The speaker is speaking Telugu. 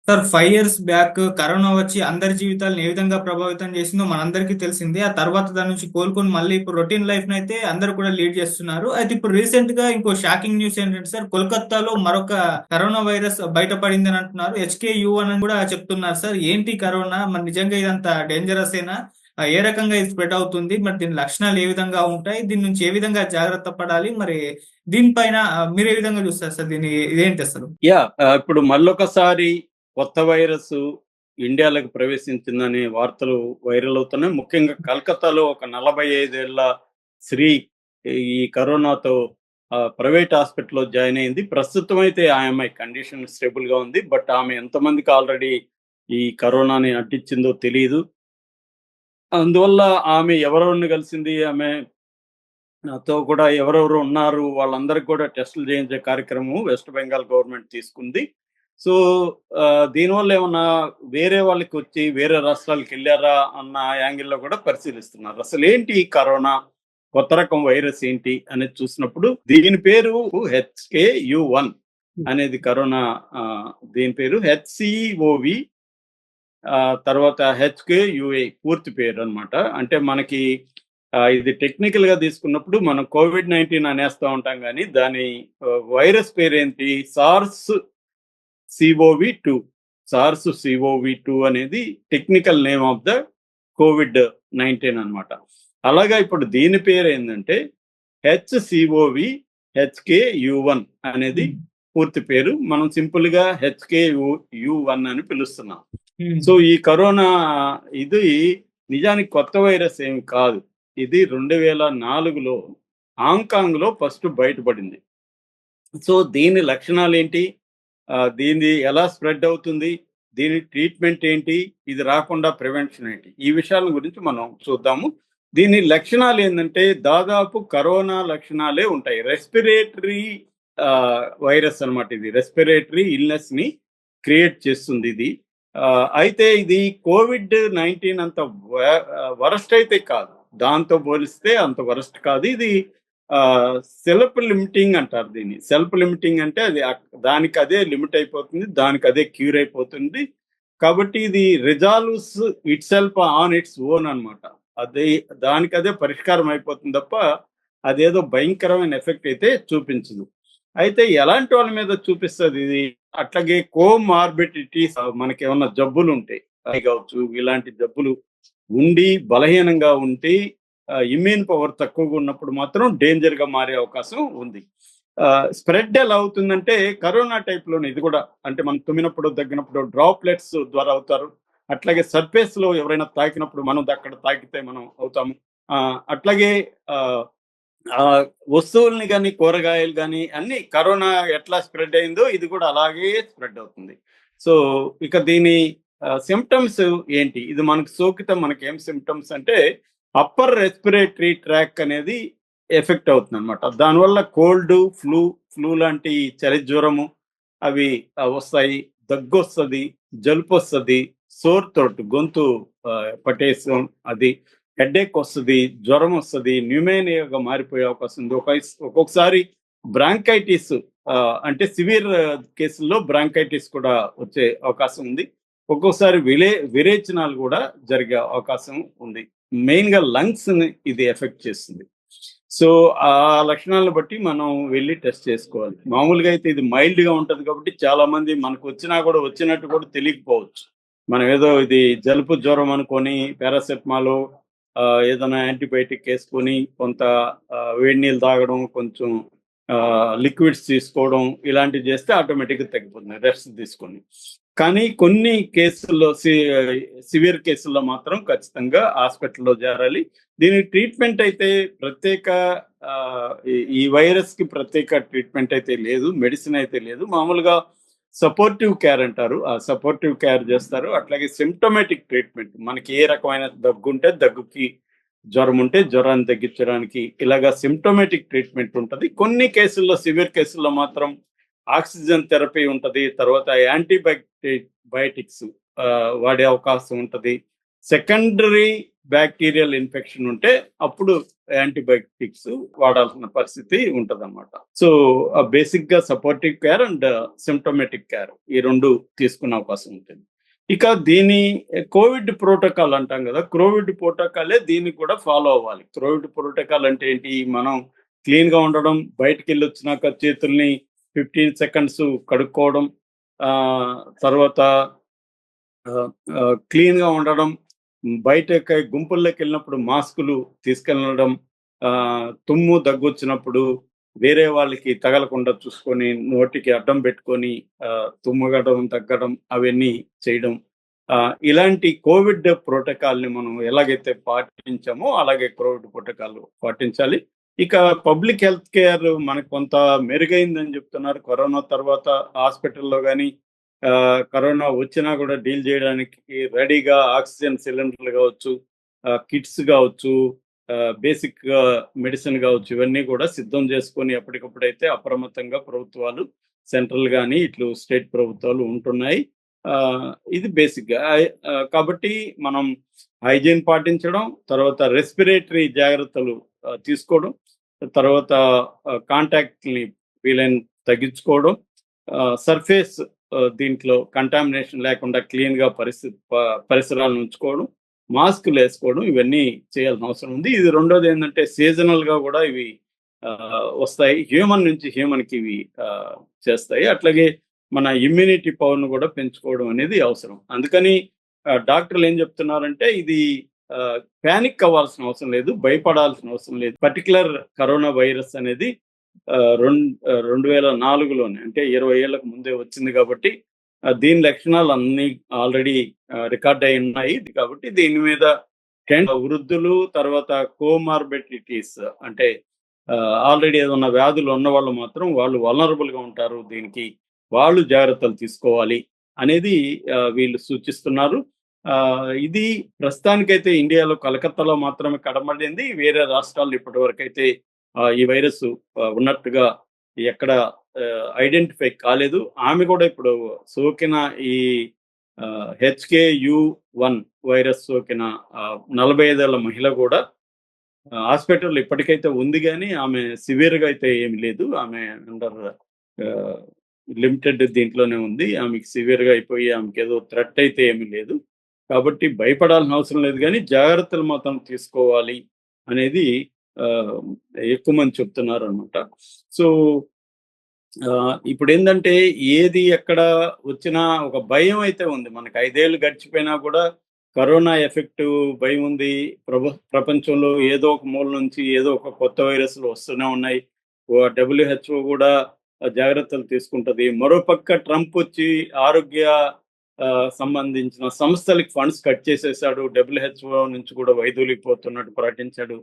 సార్ 5 ఇయర్స్ బ్యాక్ కరోనా వచ్చి అందరి జీవితాలను ఏ విధంగా ప్రభావితం చేసిందో మనందరికీ తెలిసిందే. ఆ తర్వాత దాని నుంచి కోలుకొని మళ్ళీ ఇప్పుడు రొటీన్ లైఫ్ అయితే అందరూ కూడా లీడ్ చేస్తున్నారు. అయితే ఇప్పుడు రీసెంట్ గా ఇంకో షాకింగ్ న్యూస్ ఏంటంటే సార్, కోల్కతాలో మరొక కరోనా వైరస్ బయటపడింది అని అంటున్నారు. HKU1 అని కూడా చెప్తున్నారు సార్. ఏంటి కరోనా, మరి నిజంగా ఇదంతా డేంజరస్ ఏనా? ఏ రకంగా ఇది స్ప్రెడ్ అవుతుంది? మరి దీని లక్షణాలు ఏ విధంగా ఉంటాయి? దీని నుంచి ఏ విధంగా జాగ్రత్త పడాలి? మరి దీనిపైన మీరు ఏ విధంగా చూస్తారు సార్? దీని ఇదేంటి అసలు? ఇప్పుడు మళ్ళొకసారి కొత్త వైరస్ ఇండియాలోకి ప్రవేశించిందనే వార్తలు వైరల్ అవుతున్నాయి. ముఖ్యంగా కలకత్తాలో ఒక 45 ఏళ్ల స్త్రీ ఈ కరోనాతో ప్రైవేట్ హాస్పిటల్‌లో జాయిన్ అయింది. ప్రస్తుతం అయితే ఆ అమ్మాయి కండిషన్ స్టేబుల్‌గా ఉంది. బట్ ఆమె ఎంతమందికి ఆల్రెడీ ఈ కరోనాని అంటించిందో తెలీదు. అందువల్ల ఆమె ఎవరెవరిని కలిసింది, ఆమె నాతో కూడా ఎవరెవరు ఉన్నారు వాళ్ళందరికి కూడా టెస్టులు చేయించే కార్యక్రమం వెస్ట్ బెంగాల్ గవర్నమెంట్ తీసుకుంది. సో, దీనివల్ల ఏమన్నా వేరే వాళ్ళకొచ్చి వేరే రాష్ట్రాలకెళ్లారా అన్న యాంగిల్‌లో కూడా పరిశీలిస్తున్నారు. అసలేంటి ఈ కరోనా? కొత్త రకం వైరస్ ఏంటి అనేది చూసినప్పుడు దీని పేరు HKU1 అనేది కరోనా. దీని పేరు HCOV, తర్వాత HKUA పూర్తి పేరనమాట. అంటే మనకి ఇది టెక్నికల్‌గా తీసుకున్నప్పుడు మనం కోవిడ్-19 అనేస్తా ఉంటాం గానీ, దాని వైరస్ పేరేంటి? SARS-CoV-2. SARS-CoV-2 అనేది technical name of the COVID-19 అనమాట. అలాగా ఇప్పుడు దీని పేరేందంటే HCOV-HKU1 అనేది పూర్తి పేరు. మనం సింపుల్‌గా HKU1 అని పిలుస్తున్నాం. సో, ఈ కరోనా ఇది నిజానికి కొత్త వైరస్ ఏమి కాదు. ఇది 2004లో హాంకాంగ్‌లో ఫస్ట్ బయటపడింది. సో, దీని లక్షణాలేంటి? దీనిది ఎలా స్ప్రెడ్ అవుతుంది? దీని ట్రీట్మెంట్ ఏంటి? ఇది రాకుండా ప్రివెన్షన్ ఏంటి? ఈ విషయాల గురించి మనం చూద్దాము. దీని లక్షణాలేందంటే దాదాపు కరోనా లక్షణాలే ఉంటాయి. రెస్పిరేటరీ వైరస్ అనమాట ఇది. రెస్పిరేటరీ ఇల్‌నెస్‌ని క్రియేట్ చేస్తుందిది. అయితే ఇది కోవిడ్-19 అంత వరస్ట్ అయితే కాదు. దాంతో పోలిస్తే అంత వరస్ట్ కాదు. ఇది సెల్ఫ్ లిమిటింగ్ అంటారు దీన్ని. సెల్ఫ్ లిమిటింగ్ అంటే అది దానికదే లిమిట్ అయిపోతుంది. దానికదే క్యూర్ అయిపోతుంది. కాబట్టి ఇది resolves itself on its own అనమాట. అది దానికదే పరిష్కారం అయిపోతుంది తప్ప అదేదో భయంకరమైన ఎఫెక్ట్ అయితే చూపించదు. అయితే ఎలాంటి వాళ్ళ మీద చూపిస్తది ఇది? అట్లాగే కోమార్బిడిటీస్, మనకేమన్నా జబ్బులుంటే అది కావచ్చు, ఇలాంటి జబ్బులు ఉండి బలహీనంగా ఉండి ఇమ్యూన్ పవర్ తక్కువగా ఉన్నప్పుడు మాత్రం డేంజర్‌గా మారే అవకాశం ఉంది. స్ప్రెడ్ ఎలా అవుతుందంటే కరోనా టైప్‌లోనే ఇది కూడా. అంటే మనం తుమ్మినప్పుడు, దగ్గినప్పుడు డ్రాప్లెట్స్ ద్వారా అవుతారు. అట్లాగే సర్ఫేస్‌లో ఎవరైనా తాకినప్పుడు మనం అక్కడ తాకితే మనం అవుతాము. అట్లాగే ఆహ్, వస్తువుల్ని గాని, కూరగాయలు గాని అన్నీ కరోనా ఎట్లా స్ప్రెడ్ అయిందో ఇది కూడా అలాగే స్ప్రెడ్ అవుతుంది. సో, ఇక దీని సింప్టమ్స్ ఏంటి? ఇది మనకు సోకితే మనకేం సింప్టమ్స్ అంటే అప్పర్ రెస్పిరేటరీ ట్రాక్ అనేది ఎఫెక్ట్ అవుతుందనమాట. దానివల్ల కోల్డ్, ఫ్లూ లాంటి చలి జ్వరము అవి వస్తాయి. దగ్గొస్తది, జలుబొస్తది, సోర్ థ్రోట్ గొంతు పట్టేసం అది. హెడేక్ వస్తది, జ్వరం వస్తది, న్యూమోనియాగా మారిపోయే అవకాశం ఉంది. ఒక్కొక్కసారి బ్రాంకైటిస్, అంటే సివియర్ కేసుల్లో బ్రాంకైటిస్ కూడా వచ్చే అవకాశం ఉంది. ఒక్కొక్కసారి విరేచనాలు కూడా జరిగే అవకాశం ఉంది. మెయిన్‌గా లంగ్స్‌ని ఇది ఎఫెక్ట్ చేస్తుంది. సో, ఆ లక్షణాలను బట్టి మనం వెళ్లి టెస్ట్ చేసుకోవాలి. మామూలుగా అయితే ఇది మైల్డ్‌గా ఉంటది కాబట్టి చాలామంది మనకొచ్చినా కూడా వచ్చినట్టు కూడా తెలియకపోవచ్చు. మనం ఏదో ఇది జలుబు, జ్వరం అనుకోని పారాసెటమాలో, ఏదైనా యాంటీబయాటిక్ ఏసుకొని కొంత వేడి నీళ్ళు తాగడం, కొంచెం లిక్విడ్స్ తీసుకోవడం ఇలాంటివి చేస్తే ఆటోమేటిక్‌గా తగ్గిపోతుంది రెస్ట్ తీసుకొని. కానీ కొన్ని కేసుల్లో సివియర్ కేసుల్లో మాత్రం ఖచ్చితంగా హాస్పిటల్‌లో చేరాలి. దీనికి ట్రీట్మెంట్ అయితే ప్రత్యేక ఈ వైరస్‌కి ప్రత్యేక ట్రీట్మెంట్ అయితే లేదు. మెడిసిన్ అయితే లేదు. మామూలుగా సపోర్టివ్ కేర్ అంటారు. ఆ సపోర్టివ్ కేర్ చేస్తారు. అట్లాగే సింప్టమాటిక్ ట్రీట్మెంట్, మనకి ఏ రకమైన దగ్గుంటే దగ్గుకి, జ్వరం ఉంటే జ్వరాన్ని తగ్గించడానికి ఇలాగా సింప్టమాటిక్ ట్రీట్మెంట్ ఉంటది. కొన్ని కేసుల్లో సివియర్ కేసుల్లో మాత్రం ఆక్సిజన్ థెరపీ ఉంటది. తర్వాత బయోటిక్స్ వాడే అవకాశం ఉంటది. సెకండరీ బ్యాక్టీరియల్ ఇన్ఫెక్షన్ ఉంటే అప్పుడు యాంటీబయాటిక్స్ వాడాల్సిన పరిస్థితి ఉంటదన్నమాట. సో బేసిక్ గా సపోర్టివ్ కేర్ అండ్ సిమ్టోమేటిక్ కేర్ ఈ రెండు తీసుకునే అవకాశం ఉంటుంది. ఇక దీని కోవిడ్ ప్రోటోకాల్ అంటాం కదా, కోవిడ్ ప్రోటోకాలే దీనికి కూడా ఫాలో అవ్వాలి. కోవిడ్ ప్రోటోకాల్ అంటే ఏంటి? మనం క్లీన్ గా ఉండడం, బయటికి వెళ్ళి వచ్చినాక చేతుల్ని 15 seconds కడుక్కోవడం, తర్వాత క్లీన్ గా ఉండడం, బయట గుంపుల్లోకి వెళ్ళినప్పుడు మాస్కులు తీసుకెళ్ళడం, తుమ్ము దగ్గు వచ్చినప్పుడు వేరే వాళ్ళకి తగలకుండా చూసుకొని నోటికి అడ్డం పెట్టుకొని తుమ్మగడం తగ్గడం అవన్నీ చేయడం. ఇలాంటి కోవిడ్ ప్రోటోకాల్ ని మనం ఎలాగైతే పాటించామో అలాగే కోవిడ్ ప్రోటోకాల్ పాటించాలి. ఇక పబ్లిక్ హెల్త్ కేర్ మనకు కొంత మెరుగైందని చెప్తున్నారు. కరోనా తర్వాత హాస్పిటల్లో కానీ కరోనా వచ్చినా కూడా డీల్ చేయడానికి రెడీగా ఆక్సిజన్ సిలిండర్లు కావచ్చు, కిట్స్ కావచ్చు, బేసిక్ మెడిసిన్ కావచ్చు, ఇవన్నీ కూడా సిద్ధం చేసుకొని ఎప్పటికప్పుడైతే అప్రమత్తంగా ప్రభుత్వాలు సెంట్రల్ కానీ ఇట్లు స్టేట్ ప్రభుత్వాలు ఉంటున్నాయి. ఇది బేసిక్ గా. కాబట్టి మనం హైజీన్ పాటించడం, తర్వాత రెస్పిరేటరీ జాగ్రత్తలు తీసుకోవడం, తర్వాత కాంటాక్ట్ ని వీలైన తగ్గించుకోవడం, సర్ఫేస్ దీంట్లో కంటామినేషన్ లేకుండా క్లీన్ గా పరిసరాలను ఉంచుకోవడం, మాస్కులు వేసుకోవడం, ఇవన్నీ చేయాల్సిన అవసరం ఉంది. ఇది రెండోది ఏంటంటే సీజనల్ గా కూడా ఇవి వస్తాయి, హ్యూమన్ నుంచి హ్యూమన్ కి ఇవి చేస్తాయి. అట్లాగే మన ఇమ్యూనిటీ పవర్ ను కూడా పెంచుకోవడం అనేది అవసరం. అందుకని డాక్టర్లు ఏం చెప్తున్నారంటే ఇది ప్యానిక్ అవ్వాల్సిన అవసరం లేదు, భయపడాల్సిన అవసరం లేదు. పర్టికులర్ కరోనా వైరస్ అనేది 2004లోనే అంటే 20 ఏళ్లకు ముందే వచ్చింది కాబట్టి దీని లక్షణాలు అన్ని ఆల్రెడీ రికార్డ్ అయి ఉన్నాయి. కాబట్టి దీని మీద వృద్ధులు, తర్వాత కోమార్బిడిటీస్ అంటే ఆల్రెడీ ఏదన్నా వ్యాధులు ఉన్న వాళ్ళు మాత్రం వాళ్ళు వల్నరబుల్ గా ఉంటారు, దీనికి వాళ్ళు జాగ్రత్తలు తీసుకోవాలి అనేది వీళ్ళు సూచిస్తున్నారు. ఇది ప్రస్తుతానికైతే ఇండియాలో కలకత్తాలో మాత్రమే కనబడింది. వేరే రాష్ట్రాల్లో ఇప్పటి వరకు అయితే ఈ వైరస్ ఉన్నట్టుగా ఎక్కడ ఐడెంటిఫై కాలేదు. ఆమె కూడా ఇప్పుడు సోకిన ఈ HKU1 వైరస్ సోకిన 45 ఏళ్ల మహిళ కూడా హాస్పిటల్ ఇప్పటికైతే ఉంది, కానీ ఆమె సివియర్ గా అయితే ఏమి లేదు. ఆమె అండర్ లిమిటెడ్ దీంట్లోనే ఉంది. ఆమెకి సివియర్ గా అయిపోయి ఆమెకి ఏదో థ్రెట్ అయితే ఏమీ లేదు. కాబట్టి భయపడాల్సిన అవసరం లేదు, కానీ జాగ్రత్తలు మాత్రం తీసుకోవాలి అనేది ఎక్కువ మంది చెప్తున్నారు అనమాట. సో ఇప్పుడు ఏంటంటే ఏది ఎక్కడ వచ్చినా ఒక భయం అయితే ఉంది. మనకి 5 ఏళ్ళు గడిచిపోయినా కూడా కరోనా ఎఫెక్ట్ భయం ఉంది. ప్రపంచంలో ఏదో ఒక మూల నుంచి ఏదో ఒక కొత్త వైరస్లు వస్తూనే ఉన్నాయి. WHO కూడా జాగ్రత్తలు తీసుకుంటది. మరోపక్క ట్రంప్ వచ్చి ఆరోగ్య సంబంధించిన సంస్థలకి ఫండ్స్ కట్ చేసేసాడు. WHO నుంచి కూడా వైదొలిగిపోతున్నట్టు ప్రకటించాడు.